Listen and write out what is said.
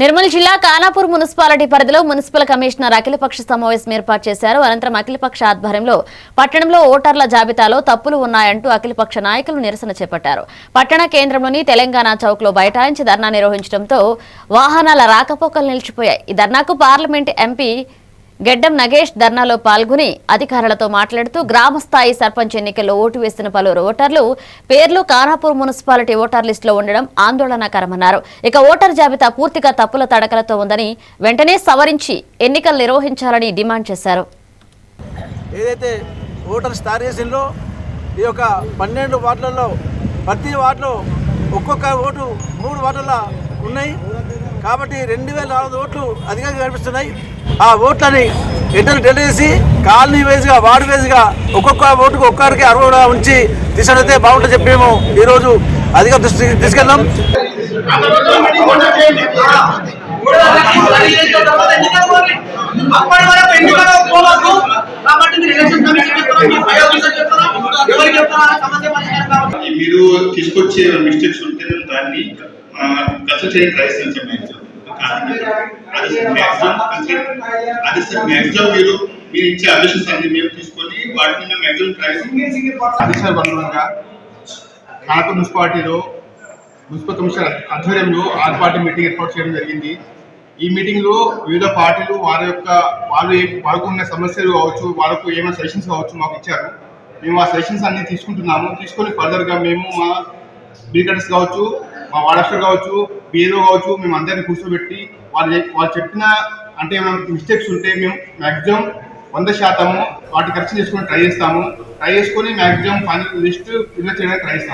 నిర్మల్ జిల్లా ఖానాపూర్ మున్సిపాలిటీ పరిధిలో municipal commissioner అఖిలపక్ష సమావేశం ఏర్పాటు చేశారు. అనంతరం అఖిలపక్ష ఆధ్వర్యంలో పట్టణంలో ఓటర్ల జాబితాలో తప్పులు ఉన్నాయంటూ అఖిలపక్ష నాయకులు నిరసన చేపట్టారు. పట్టణ కేంద్రంలోని తెలంగాణ చౌక్ లో బైఠాయించి ధర్నా నిర్వహించడంతో వాహనాల రాకపోకలు నిలిచిపోయాయి. ఈ ధర్నాకు పార్లమెంట్ ఎంపీ గెడ్డం నగేష్ ధర్నాలో పాల్గొని అధికారులతో మాట్లాడుతూ గ్రామస్థాయి సర్పంచ్ ఎన్నికల్లో ఓటు వేసిన పలువురు ఓటర్లు పేర్లు ఖానాపూర్ మున్సిపాలిటీ ఓటర్ లిస్టులో ఉండడం ఆందోళనకరమన్నారు. ఇక ఓటర్ జాబితా పూర్తిగా తప్పుల తడకలతో ఉందని వెంటనే సవరించి ఎన్నికలు నిర్వహించాలని డిమాండ్ చేశారు. ఏదైతే ఓటర్ స్టార్ రేసిందో ఈ యొక్క 12 వార్డులలో ప్రతి వార్డులో ఒక్కొక్క ఓటు 3 వార్డుల ఉన్నాయి కాబట్టి 2400 ఓట్లు అధికంగా కనిపిస్తున్నాయి. ఆ ఓట్లని డెల్ చేసి కాలనీ వైజ్గా వార్డు వైజ్గా ఒక్కొక్క ఓటుకు ఒక్కరికి 60 ఉంచి తీసుకెళ్తే బాగుంటుంది చెప్పి మేము ఈరోజు అధిక దృష్టికి తీసుకెళ్ళాం. మీరు తీసుకొచ్చే మిస్టేక్స్ ఉంటే దాన్ని కన్సల్ట్ చేయడానికి ట్రై చేస్తాం. అది సార్ మ్యాక్సిమం మీరు ఇచ్చే అడ్మిషన్స్ అన్ని మేము తీసుకొని వాటిని మేము మ్యాక్సిమం ట్రై అధికార బంధువులుగా ఖానాపూర్ మున్సిపాలిటీలో మున్సిపల్ కమిషనర్ ఆధ్వర్యంలో ఆల్ పార్టీ మీటింగ్ ఏర్పాటు చేయడం జరిగింది. ఈ మీటింగ్లో వివిధ పార్టీలు వాళ్ళు పాల్గొన్న సమస్యలు కావచ్చు, వాళ్ళకు ఏమైనా సజెషన్స్ కావచ్చు మాకు ఇచ్చారు. మేము ఆ సజెషన్స్ అన్ని తీసుకుంటున్నాము. తీసుకొని ఫర్దర్గా మేము మా డీకటర్స్ కావచ్చు, మా వార్డర్ కావచ్చు, బిఏఓ కావచ్చు, మేము అందరినీ కూర్చోబెట్టి వాళ్ళు చెప్పిన అంటే ఏమైనా మిస్టేక్స్ ఉంటే మేము మ్యాక్సిమం 100% వాటి కరెక్షన్ చేసుకొని ట్రై చేస్తాము. ట్రై చేసుకొని మ్యాక్సిమం ఫైనల్ లిస్ట్ ఫిల్ చేయడానికి ట్రై చేస్తాము.